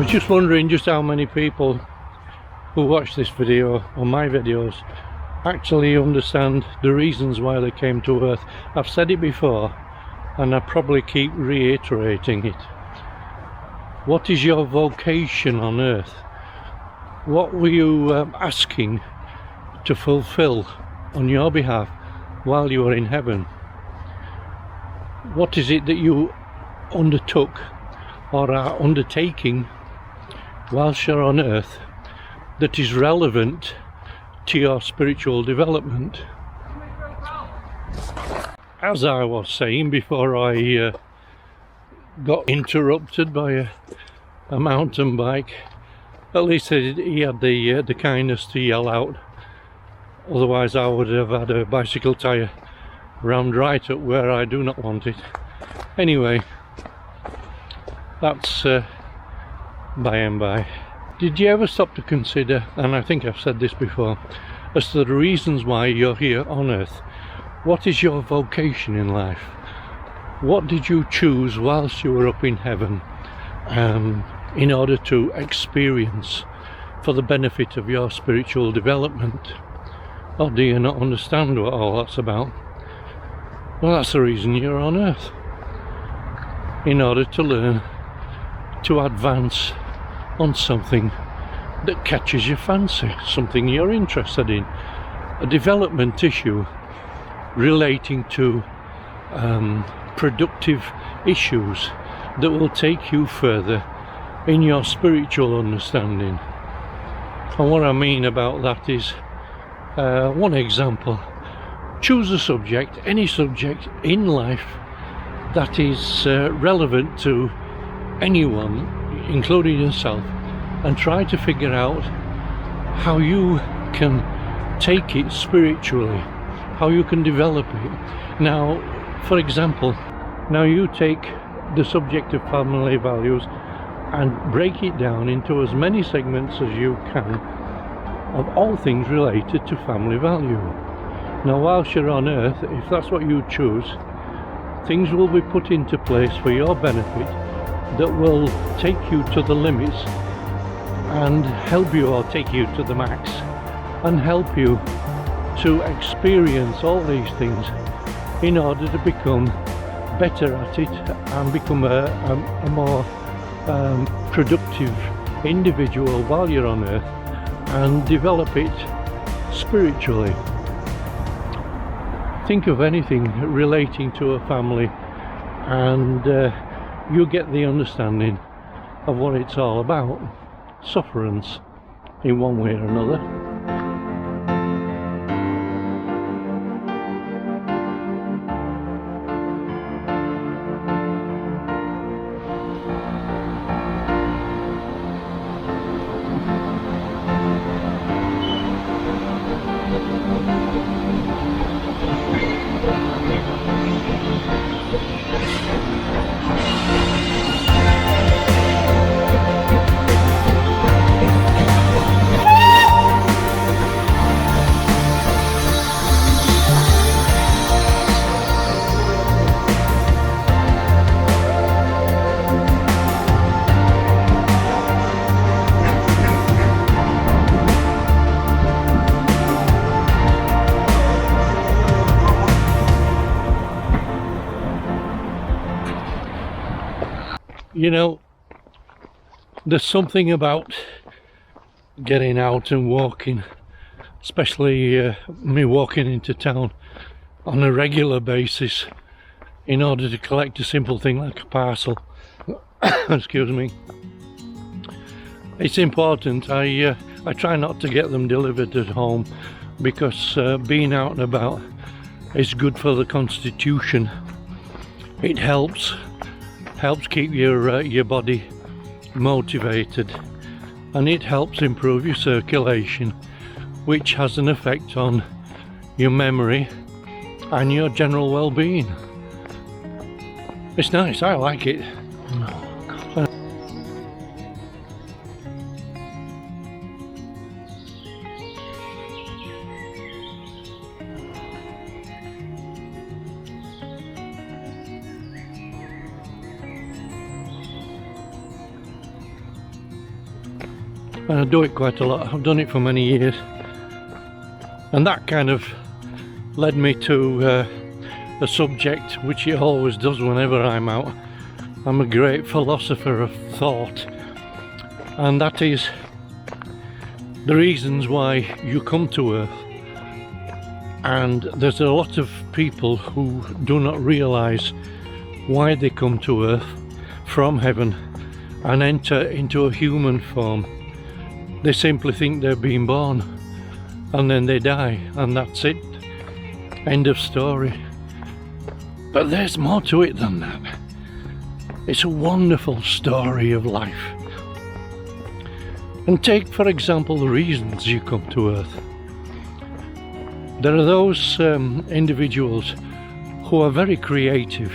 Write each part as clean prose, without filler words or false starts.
just wondering just how many people who watch this video or my videos actually understand the reasons why they came to Earth. I've said it before and I probably keep reiterating it. What is your vocation on Earth? What were you asking to fulfill on your behalf while you were in heaven? What is it that you undertook or are undertaking whilst you're on Earth that is relevant to your spiritual development? As I was saying before I got interrupted by a mountain bike, at least he had the kindness to yell out, otherwise I would have had a bicycle tyre rammed right up where I do not want it. Anyway, that's by and by. Did you ever stop to consider, and I think I've said this before, as to the reasons why you're here on Earth? What is your vocation in life? What did you choose whilst you were up in heaven in order to experience for the benefit of your spiritual development? Or do you not understand what all that's about? Well, that's the reason you're on Earth. In order to learn to advance on something that catches your fancy, something you're interested in, a development issue relating to productive issues that will take you further in your spiritual understanding. And what I mean about that is, one example, choose a subject, any subject in life that is relevant to anyone, including yourself, and try to figure out how you can take it spiritually, how you can develop it. Now, for example, now you take the subject of family values and break it down into as many segments as you can of all things related to family value. Now, whilst you're on Earth, if that's what you choose, things will be put into place for your benefit that will take you to the limits and help you, or take you to the max and help you to experience all these things in order to become better at it and become a more productive individual while you're on Earth and develop it spiritually. Think of anything relating to a family and you get the understanding of what it's all about. Sufferance in one way or another. You know, there's something about getting out and walking, especially me walking into town on a regular basis in order to collect a simple thing like a parcel. Excuse me. It's important. I try not to get them delivered at home because being out and about is good for the constitution. It helps keep your body motivated, and it helps improve your circulation, which has an effect on your memory and your general well-being. It's nice, I like it. and I do it quite a lot. I've done it for many years, and that kind of led me to a subject which it always does whenever I'm out. I'm a great philosopher of thought, and that is the reasons why you come to Earth. And there's a lot of people who do not realise why they come to Earth from heaven and enter into a human form. They simply think they're being born, and then they die, and that's it. End of story. But there's more to it than that. It's a wonderful story of life. And take, for example, the reasons you come to Earth. There are those individuals who are very creative.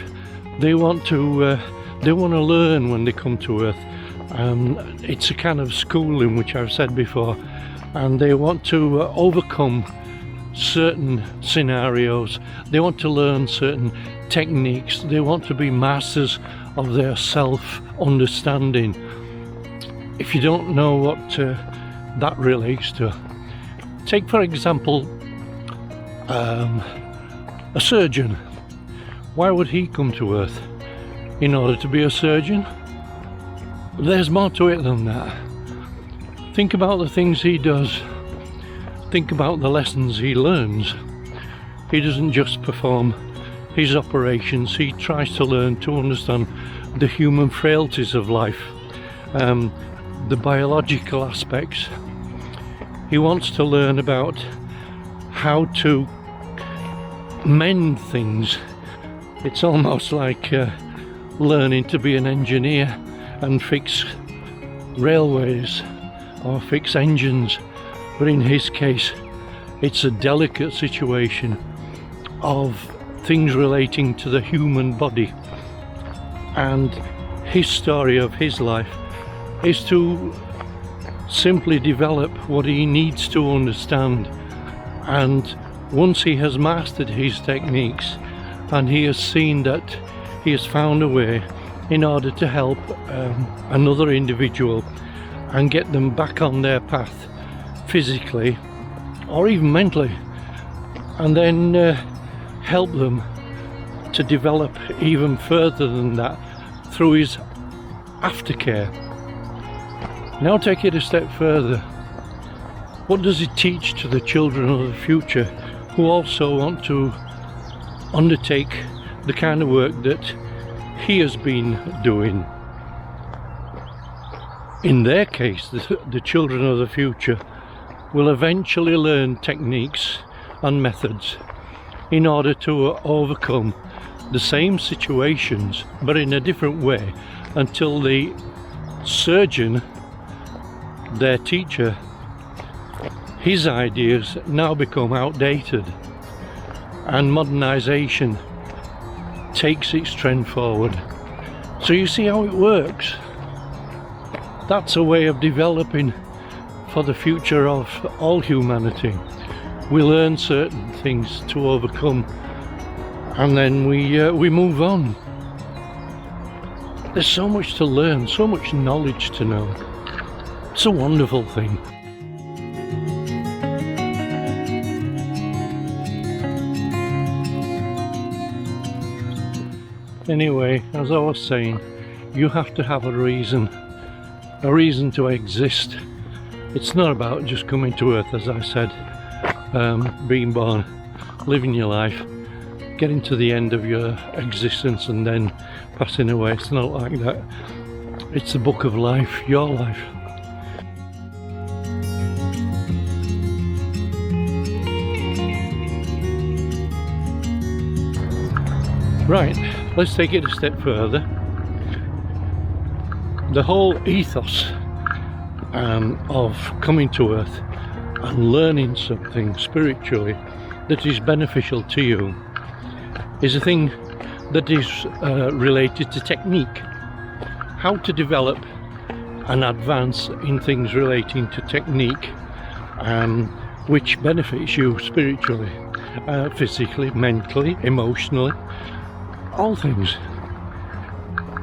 They want to learn when they come to Earth. It's a kind of schooling, which I've said before, and they want to overcome certain scenarios. They want to learn certain techniques. They want to be masters of their self-understanding. If you don't know what that relates to, take for example a surgeon. Why would he come to Earth? In order to be a surgeon? There's more to it than that. Think about the things he does. Think about the lessons he learns. He doesn't just perform his operations, he tries to learn to understand the human frailties of life, the biological aspects. He wants to learn about how to mend things. It's almost like learning to be an engineer and fix railways or fix engines, but in his case it's a delicate situation of things relating to the human body, and his story of his life is to simply develop what he needs to understand. And once he has mastered his techniques and he has seen that he has found a way in order to help another individual and get them back on their path physically or even mentally, and then help them to develop even further than that through his aftercare. Now take it a step further. What does it teach to the children of the future who also want to undertake the kind of work that he has been doing? In their case, the children of the future will eventually learn techniques and methods in order to overcome the same situations but in a different way, until the surgeon, their teacher, his ideas now become outdated and modernization takes its trend forward. So you see how it works. That's a way of developing for the future of all humanity. We learn certain things to overcome, and then we move on. There's so much to learn, so much knowledge to know. It's a wonderful thing. Anyway, as I was saying, you have to have a reason to exist. It's not about just coming to Earth, as I said, being born, living your life, getting to the end of your existence and then passing away. It's not like that. It's the book of life, your life. Right, let's take it a step further. The whole ethos of coming to Earth and learning something spiritually that is beneficial to you is a thing that is related to technique. How to develop and advance in things relating to technique, which benefits you spiritually, physically, mentally, emotionally, all things.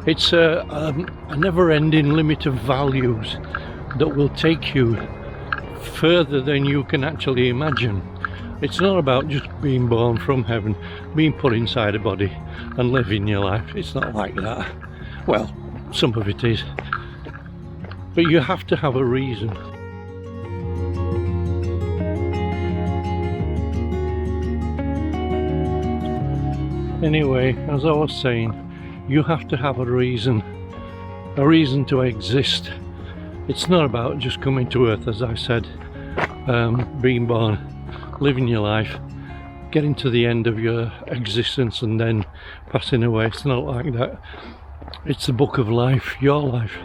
It's a never-ending limit of values that will take you further than you can actually imagine. It's not about just being born from heaven, being put inside a body and living your life. It's not like that. Well, some of it is. But you have to have a reason. Anyway, as I was saying, you have to have a reason to exist. It's not about just coming to earth, as I said, being born, living your life, getting to the end of your existence and then passing away. It's not like that. It's the book of life, your life.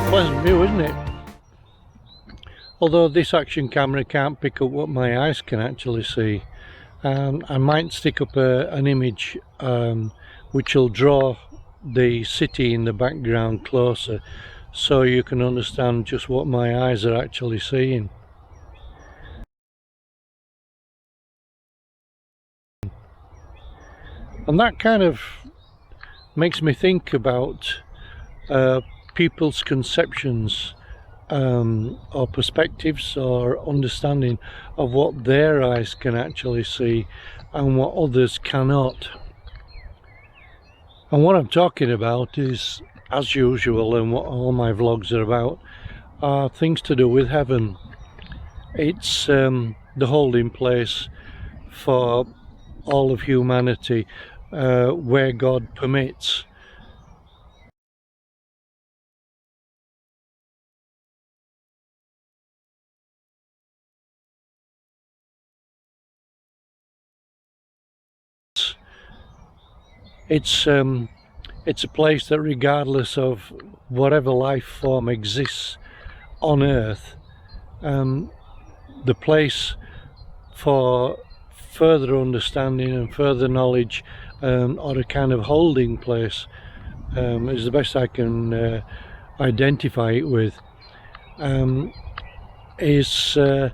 Pleasant view, isn't it? Although this action camera can't pick up what my eyes can actually see, I might stick up an image which will draw the city in the background closer, so you can understand just what my eyes are actually seeing. And that kind of makes me think about people's conceptions or perspectives or understanding of what their eyes can actually see and what others cannot. And what I'm talking about is, as usual, and what all my vlogs are about, are things to do with heaven. It's the holding place for all of humanity, where God permits. It's a place that, regardless of whatever life form exists on earth, the place for further understanding and further knowledge, or a kind of holding place, is the best I can identify it with, is a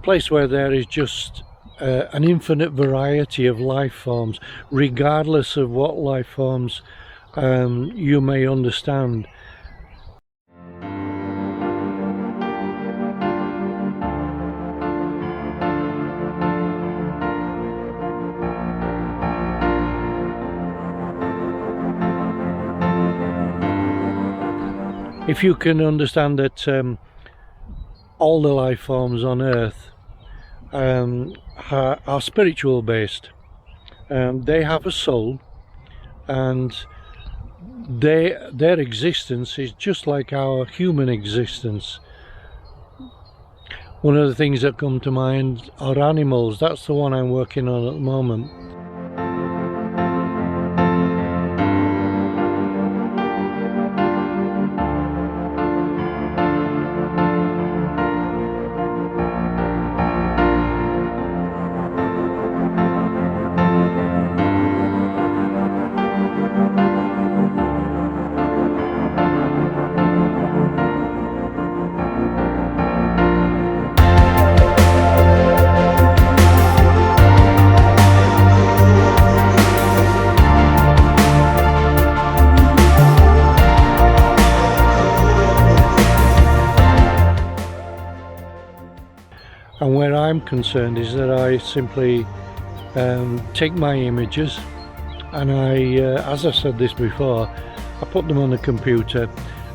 place where there is just an infinite variety of life forms, regardless of what life forms you may understand. If you can understand that all the life forms on earth are spiritual based, they have a soul, and their existence is just like our human existence. One of the things that come to mind are animals. That's the one I'm working on at the moment. And where I'm concerned is that I simply take my images and I, as I said this before, I put them on the computer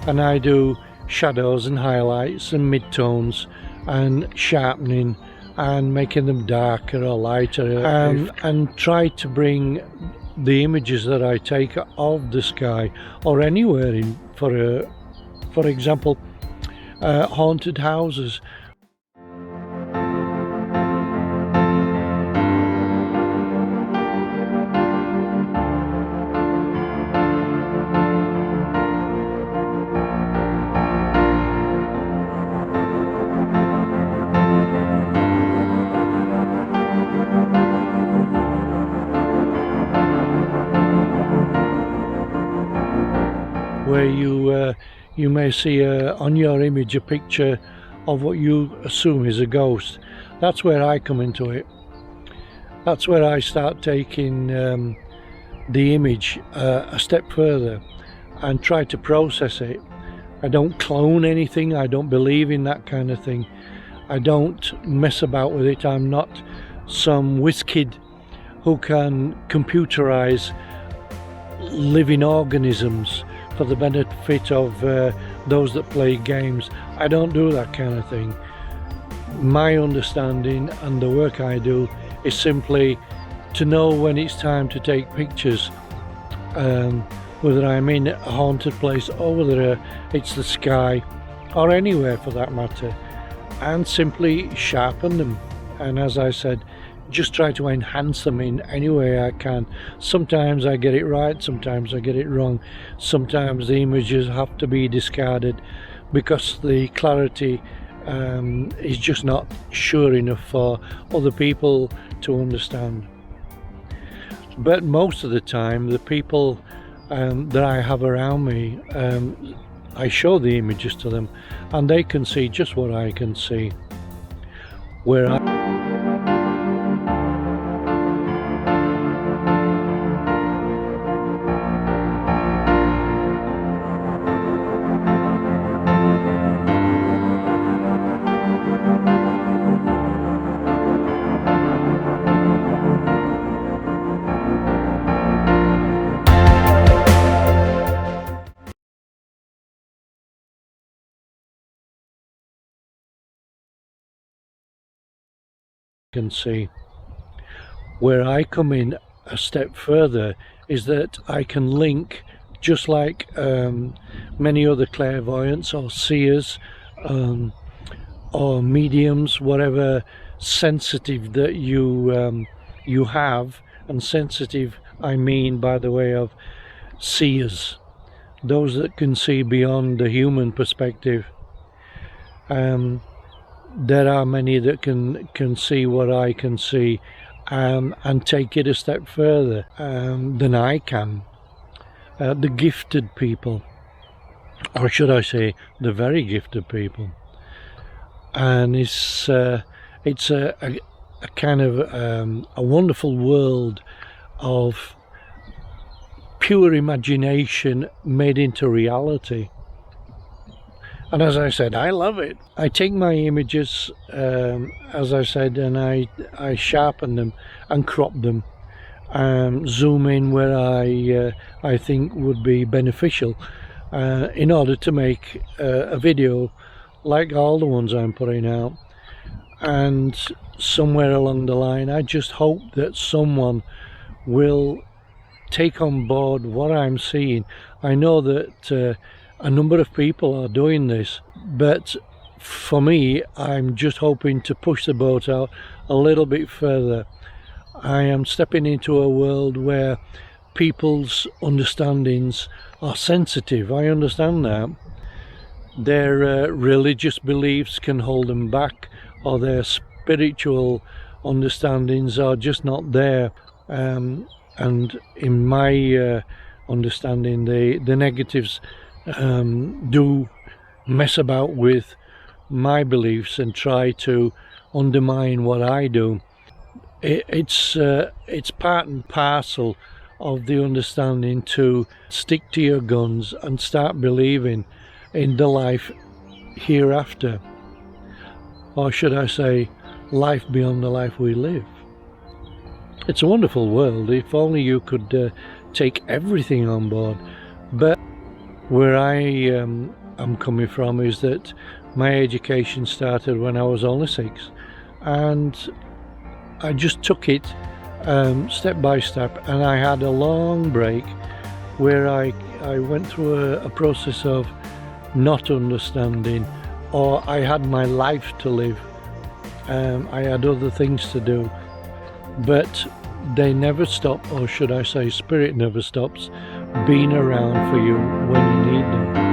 and I do shadows and highlights and midtones and sharpening and making them darker or lighter, and try to bring the images that I take of the sky or anywhere in, for example, haunted houses. where you may see on your image a picture of what you assume is a ghost. That's where I come into it. That's where I start taking the image a step further and try to process it. I don't clone anything. I don't believe in that kind of thing. I don't mess about with it. I'm not some whiz kid who can computerize living organisms for the benefit of those that play games. I don't do that kind of thing. My understanding and the work I do is simply to know when it's time to take pictures, whether I'm in a haunted place or whether it's the sky or anywhere for that matter, and simply sharpen them, and as I said, just try to enhance them in any way I can. Sometimes I get it right, sometimes I get it wrong, sometimes the images have to be discarded because the clarity is just not sure enough for other people to understand. But most of the time the people that I have around me, I show the images to them and they can see just what I can see. Where I can see. Where I come in a step further is that I can link, just like many other clairvoyants or seers or mediums, whatever sensitive that you have, and sensitive I mean by the way of seers, those that can see beyond the human perspective. There are many that can see what I can see and take it a step further than I can. The gifted people, or should I say the very gifted people. And it's a kind of a wonderful world of pure imagination made into reality. And as I said, I love it. I take my images, as I said, and I sharpen them and crop them, zoom in where I think would be beneficial in order to make a video like all the ones I'm putting out. And somewhere along the line, I just hope that someone will take on board what I'm seeing. I know that a number of people are doing this, but for me, I'm just hoping to push the boat out a little bit further. I am stepping into a world where people's understandings are sensitive. I understand that. Their religious beliefs can hold them back, or their spiritual understandings are just not there. And in my understanding, the negatives do mess about with my beliefs and try to undermine what I do. It's part and parcel of the understanding to stick to your guns and start believing in the life hereafter, or should I say life beyond the life we live. It's a wonderful world if only you could take everything on board. But where I am coming from is that my education started when I was only 6, and I just took it step by step, and I had a long break where I went through a process of not understanding, or I had my life to live. I had other things to do, but they never stop, or should I say spirit never stops being around for you when you need them.